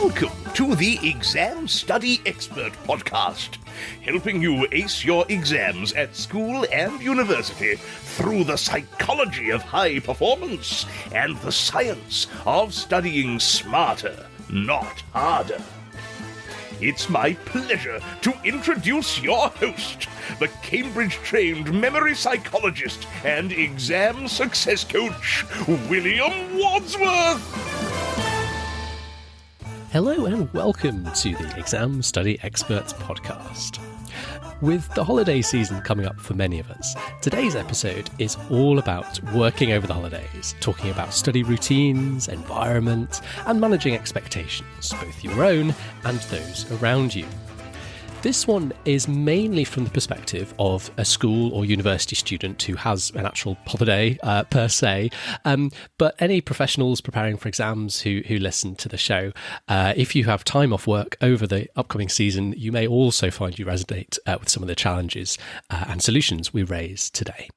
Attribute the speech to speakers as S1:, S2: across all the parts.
S1: Welcome to the Exam Study Expert Podcast, helping you ace your exams at school and university through the psychology of high performance and the science of studying smarter, not harder. It's my pleasure to introduce your host, the Cambridge-trained memory psychologist and exam success coach, William Wadsworth.
S2: Hello and welcome to the Exam Study Experts podcast. With the holiday season coming up for many of us, today's episode is all about working over the holidays, talking about study routines, environment, and managing expectations, both your own and those around you. This one is mainly from the perspective of a school or university student who has an actual holiday per se, but any professionals preparing for exams who listen to the show, if you have time off work over the upcoming season, you may also find you resonate with some of the challenges and solutions we raise today.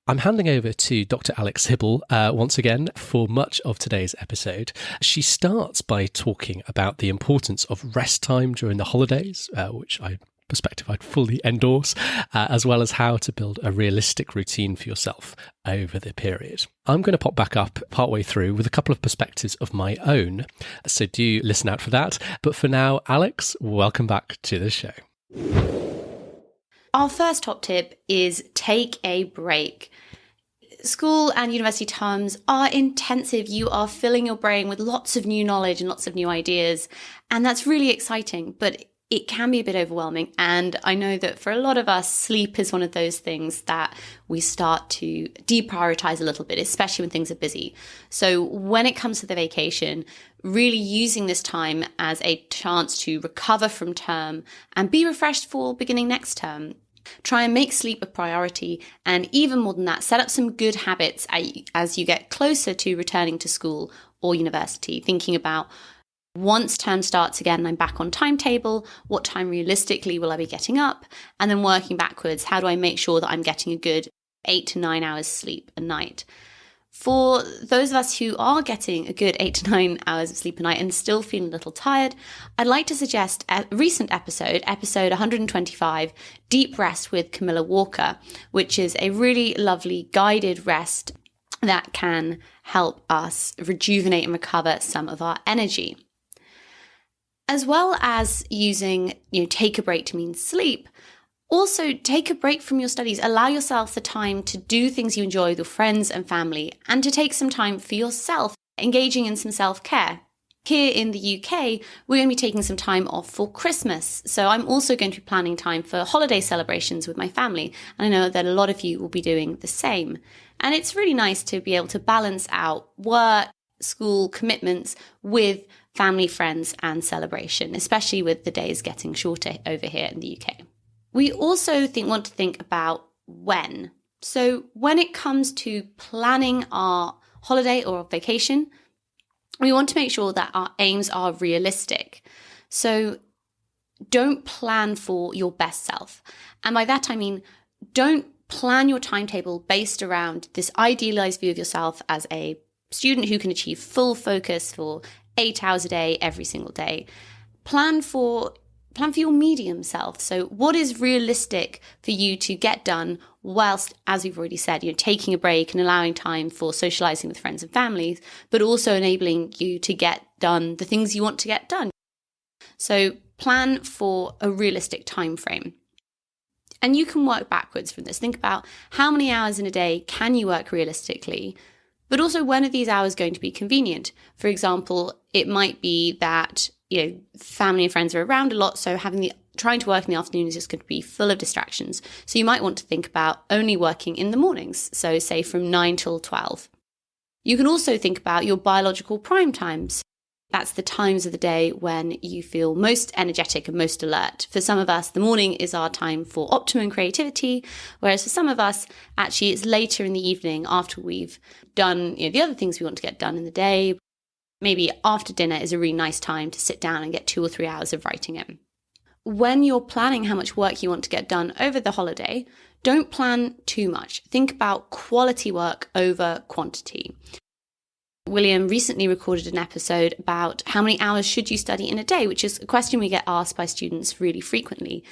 S2: I'm handing over to Dr. Alex Hibble once again for much of today's episode. She starts by talking about the importance of rest time during the holidays, which I'd fully endorse, as well as how to build a realistic routine for yourself over the period. I'm going to pop back up partway through with a couple of perspectives of my own, so do listen out for that. But for now, Alex, welcome back to the show.
S3: Our first top tip is take a break. School and university terms are intensive. You are filling your brain with lots of new knowledge and lots of new ideas, and that's really exciting, but it can be a bit overwhelming. And I know that for a lot of us, sleep is one of those things that we start to deprioritize a little bit, especially when things are busy. So when it comes to the vacation, really using this time as a chance to recover from term and be refreshed for beginning next term. Try and make sleep a priority, and even more than that, set up some good habits as you get closer to returning to school or university, thinking about once term starts again and I'm back on timetable, what time realistically will I be getting up? And then working backwards, how do I make sure that I'm getting a good 8 to 9 hours sleep a night? For those of us who are getting a good 8 to 9 hours of sleep a night and still feeling a little tired, I'd like to suggest a recent episode 125, Deep Rest with Camilla Walker, which is a really lovely guided rest that can help us rejuvenate and recover some of our energy. As well as using, take a break to mean sleep, also, take a break from your studies. Allow yourself the time to do things you enjoy with your friends and family, and to take some time for yourself, engaging in some self-care. Here in the UK, we're going to be taking some time off for Christmas. So I'm also going to be planning time for holiday celebrations with my family. And I know that a lot of you will be doing the same. And it's really nice to be able to balance out work, school commitments with family, friends, and celebration, especially with the days getting shorter over here in the UK. We also want to think about when. So when it comes to planning our holiday or vacation, we want to make sure that our aims are realistic. So don't plan for your best self. And by that, I mean, don't plan your timetable based around this idealized view of yourself as a student who can achieve full focus for 8 hours a day, every single day. Plan for your medium self. So what is realistic for you to get done whilst, as we've already said, taking a break and allowing time for socializing with friends and families, but also enabling you to get done the things you want to get done. So plan for a realistic time frame. And you can work backwards from this. Think about how many hours in a day can you work realistically, but also when are these hours going to be convenient? For example, it might be that family and friends are around a lot, so trying to work in the afternoon is just going to be full of distractions. So you might want to think about only working in the mornings, so say from 9 till 12. You can also think about your biological prime times. That's the times of the day when you feel most energetic and most alert. For some of us, the morning is our time for optimum creativity, whereas for some of us, actually, it's later in the evening after we've done the other things we want to get done in the day. Maybe after dinner is a really nice time to sit down and get 2 or 3 hours of writing in. When you're planning how much work you want to get done over the holiday, don't plan too much. Think about quality work over quantity. William recently recorded an episode about how many hours should you study in a day, which is a question we get asked by students really frequently.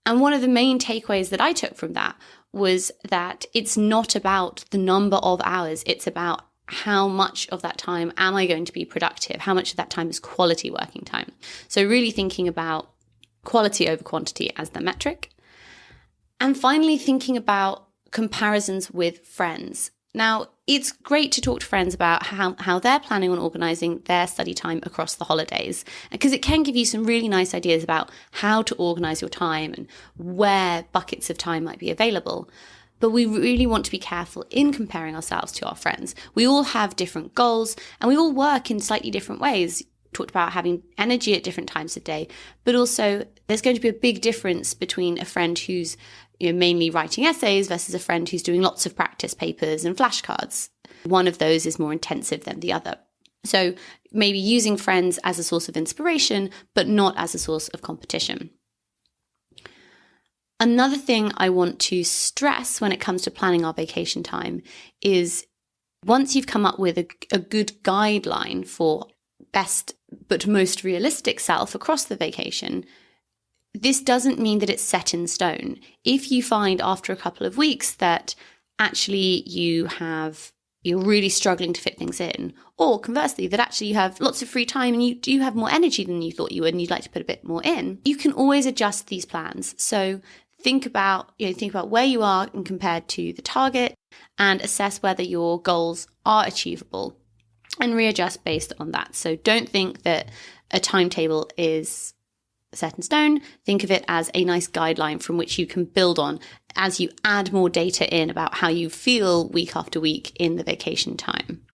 S3: And one of the main takeaways that I took from that was that it's not about the number of hours, it's about how much of that time am I going to be productive? How much of that time is quality working time? So really thinking about quality over quantity as the metric. And finally, thinking about comparisons with friends. Now, it's great to talk to friends about how they're planning on organising their study time across the holidays, because it can give you some really nice ideas about how to organise your time and where buckets of time might be available. But we really want to be careful in comparing ourselves to our friends. We all have different goals and we all work in slightly different ways. Talked about having energy at different times of day, but also there's going to be a big difference between a friend who's mainly writing essays versus a friend who's doing lots of practice papers and flashcards. One of those is more intensive than the other. So maybe using friends as a source of inspiration, but not as a source of competition. Another thing I want to stress when it comes to planning our vacation time is once you've come up with a good guideline for best but most realistic self across the vacation, this doesn't mean that it's set in stone. If you find after a couple of weeks that actually you're really struggling to fit things in, or conversely, that actually you have lots of free time and you do have more energy than you thought you would and you'd like to put a bit more in, you can always adjust these plans. So think about where you are and compared to the target and assess whether your goals are achievable and readjust based on that. So don't think that a timetable is set in stone. Think of it as a nice guideline from which you can build on as you add more data in about how you feel week after week in the vacation time.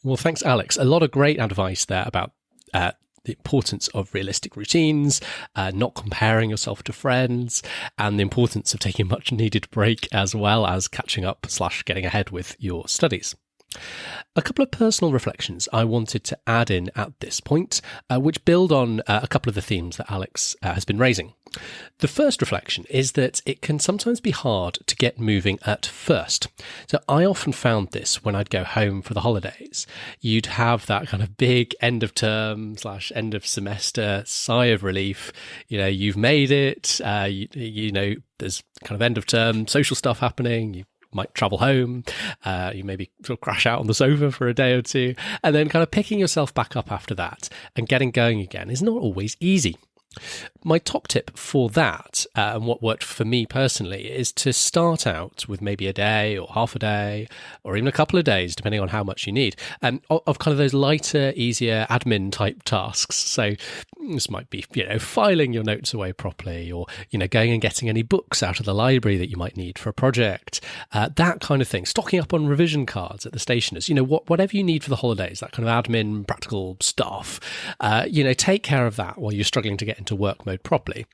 S2: Well, thanks, Alex. A lot of great advice there about the importance of realistic routines, not comparing yourself to friends, and the importance of taking a much needed break as well as catching up / getting ahead with your studies. A couple of personal reflections I wanted to add in at this point, which build on a couple of the themes that Alex has been raising. The first reflection is that it can sometimes be hard to get moving at first. So I often found this when I'd go home for the holidays. You'd have that kind of big end of term / end of semester sigh of relief. You've made it. There's kind of end of term social stuff happening. You might travel home, you maybe sort of crash out on the sofa for a day or two, and then kind of picking yourself back up after that and getting going again is not always easy. My top tip for that, and what worked for me personally, is to start out with maybe a day or half a day or even a couple of days, depending on how much you need, of kind of those lighter, easier admin type tasks. So this might be, filing your notes away properly, or, going and getting any books out of the library that you might need for a project, that kind of thing. Stocking up on revision cards at the stationers, whatever you need for the holidays, that kind of admin, practical stuff, take care of that while you're struggling to get into work mode properly.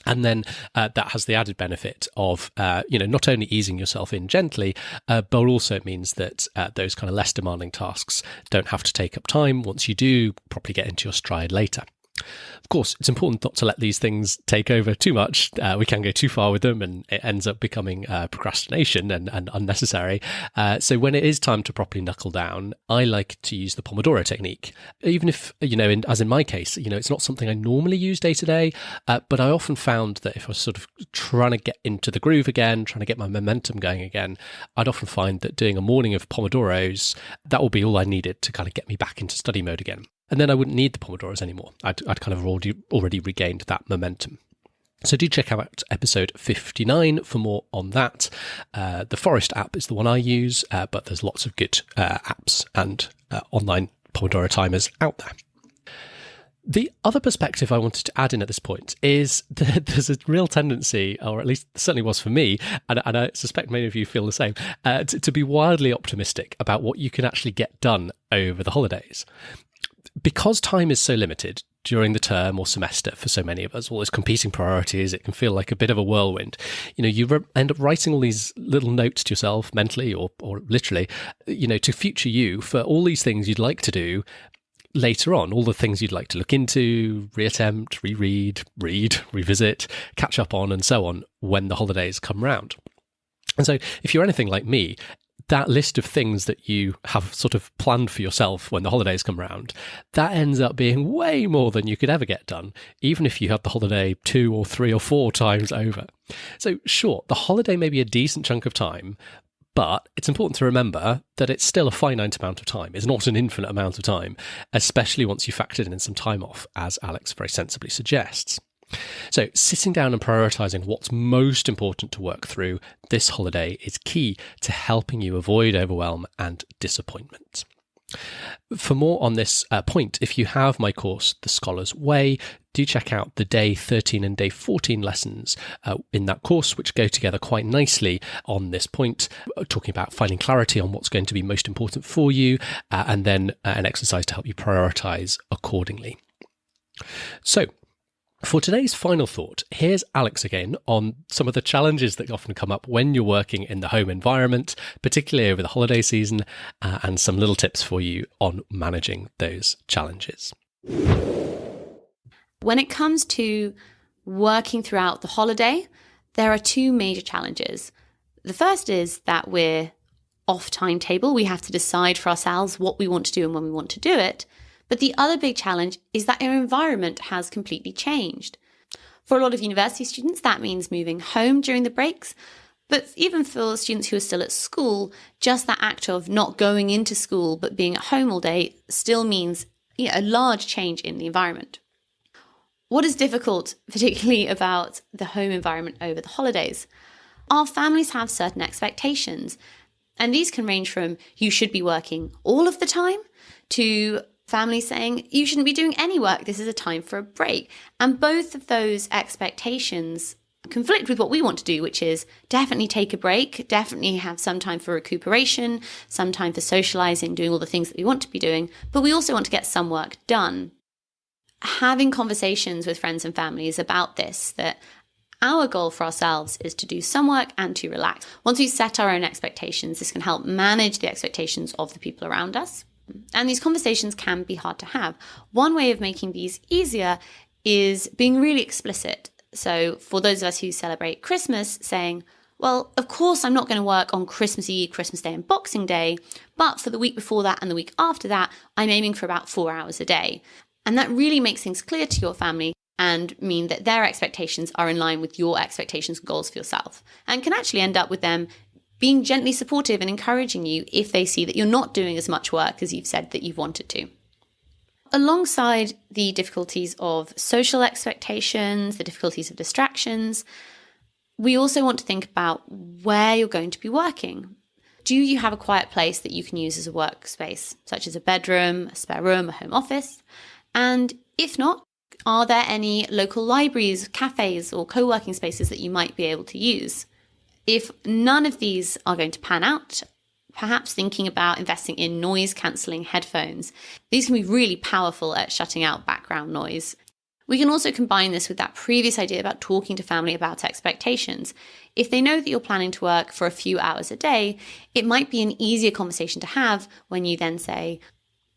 S2: And then that has the added benefit of, not only easing yourself in gently, but also it means that those kind of less demanding tasks don't have to take up time once you do properly get into your stride later. Of course, it's important not to let these things take over too much. We can go too far with them and it ends up becoming procrastination and unnecessary. So when it is time to properly knuckle down, I like to use the Pomodoro technique. Even if, as in my case, it's not something I normally use day to day, but I often found that if I was sort of trying to get into the groove again, trying to get my momentum going again, I'd often find that doing a morning of Pomodoros, that will be all I needed to kind of get me back into study mode again. And then I wouldn't need the Pomodoros anymore. I'd kind of already regained that momentum. So do check out episode 59 for more on that. The Forest app is the one I use, but there's lots of good apps and online Pomodoro timers out there. The other perspective I wanted to add in at this point is that there's a real tendency, or at least certainly was for me, and I suspect many of you feel the same, to be wildly optimistic about what you can actually get done over the holidays. Because time is so limited during the term or semester for so many of us, all those competing priorities, it can feel like a bit of a whirlwind. You end up writing all these little notes to yourself mentally or literally, to future you for all these things you'd like to do later on, all the things you'd like to look into, reattempt, reread, read, revisit, catch up on, and so on when the holidays come round. And so if you're anything like me, that list of things that you have sort of planned for yourself when the holidays come around, that ends up being way more than you could ever get done, even if you have the holiday 2 or 3 or 4 times over. So sure, the holiday may be a decent chunk of time, but it's important to remember that it's still a finite amount of time. It's not an infinite amount of time, especially once you factor in some time off, as Alex very sensibly suggests. So sitting down and prioritising what's most important to work through this holiday is key to helping you avoid overwhelm and disappointment. For more on this point, if you have my course, The Scholar's Way, do check out the day 13 and day 14 lessons in that course, which go together quite nicely on this point, talking about finding clarity on what's going to be most important for you, and then an exercise to help you prioritise accordingly. So, for today's final thought, here's Alex again on some of the challenges that often come up when you're working in the home environment, particularly over the holiday season, and some little tips for you on managing those challenges.
S3: When it comes to working throughout the holiday, there are 2 major challenges. The first is that we're off timetable. We have to decide for ourselves what we want to do and when we want to do it. But the other big challenge is that our environment has completely changed. For a lot of university students, that means moving home during the breaks. But even for students who are still at school, just that act of not going into school but being at home all day still means a large change in the environment. What is difficult, particularly about the home environment over the holidays? Our families have certain expectations, and these can range from you should be working all of the time to families saying you shouldn't be doing any work, this is a time for a break. And both of those expectations conflict with what we want to do, which is definitely take a break, definitely have some time for recuperation, some time for socializing, doing all the things that we want to be doing, but we also want to get some work done. Having conversations with friends and families about this, that our goal for ourselves is to do some work and to relax. Once we set our own expectations, this can help manage the expectations of the people around us. And these conversations can be hard to have. One way of making these easier is being really explicit. So for those of us who celebrate Christmas, saying, well, of course, I'm not going to work on Christmas Eve, Christmas Day and Boxing Day, but for the week before that and the week after that, I'm aiming for about 4 hours a day. And that really makes things clear to your family and mean that their expectations are in line with your expectations and goals for yourself, and can actually end up with them being gently supportive and encouraging you if they see that you're not doing as much work as you've said that you've wanted to. Alongside the difficulties of social expectations, the difficulties of distractions, we also want to think about where you're going to be working. Do you have a quiet place that you can use as a workspace, such as a bedroom, a spare room, a home office? And if not, are there any local libraries, cafes, or co-working spaces that you might be able to use? If none of these are going to pan out, perhaps thinking about investing in noise-cancelling headphones. These can be really powerful at shutting out background noise. We can also combine this with that previous idea about talking to family about expectations. If they know that you're planning to work for a few hours a day, it might be an easier conversation to have when you then say,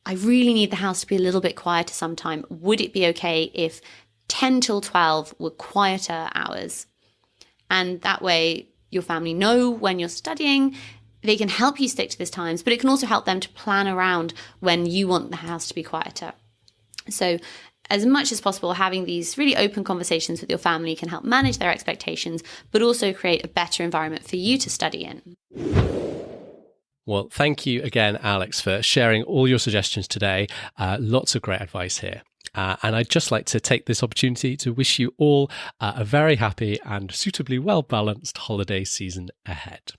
S3: I really need the house to be a little bit quieter sometime. Would it be okay if 10 till 12 were quieter hours? And that way, your family know when you're studying, they can help you stick to these times, but it can also help them to plan around when you want the house to be quieter. So as much as possible, having these really open conversations with your family can help manage their expectations, but also create a better environment for you to study in.
S2: Well, thank you again, Alex, for sharing all your suggestions today. Lots of great advice here. And I'd just like to take this opportunity to wish you all a very happy and suitably well-balanced holiday season ahead.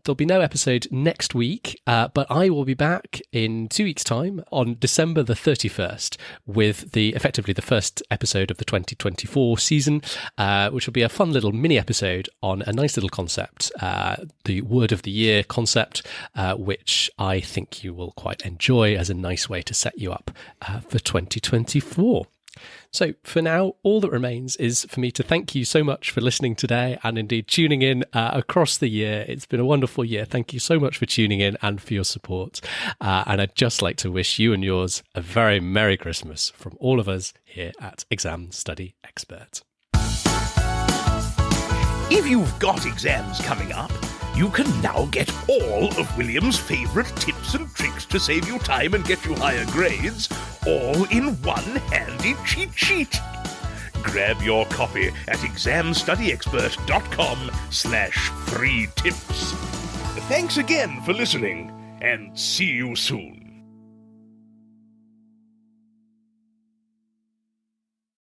S2: There'll be no episode next week, but I will be back in 2 weeks' time on December the 31st with effectively the first episode of the 2024 season, which will be a fun little mini episode on a nice little concept, the Word of the Year concept, which I think you will quite enjoy as a nice way to set you up for 2024. So for now, all that remains is for me to thank you so much for listening today and indeed tuning in across the year. It's been a wonderful year. Thank you so much for tuning in and for your support. And I'd just like to wish you and yours a very Merry Christmas from all of us here at Exam Study Expert.
S1: If you've got exams coming up, You can now get all of William's favorite tips and tricks to save you time and get you higher grades, all in one handy cheat sheet. Grab your copy at examstudyexpert.com/free tips. Thanks again for listening, and see you soon.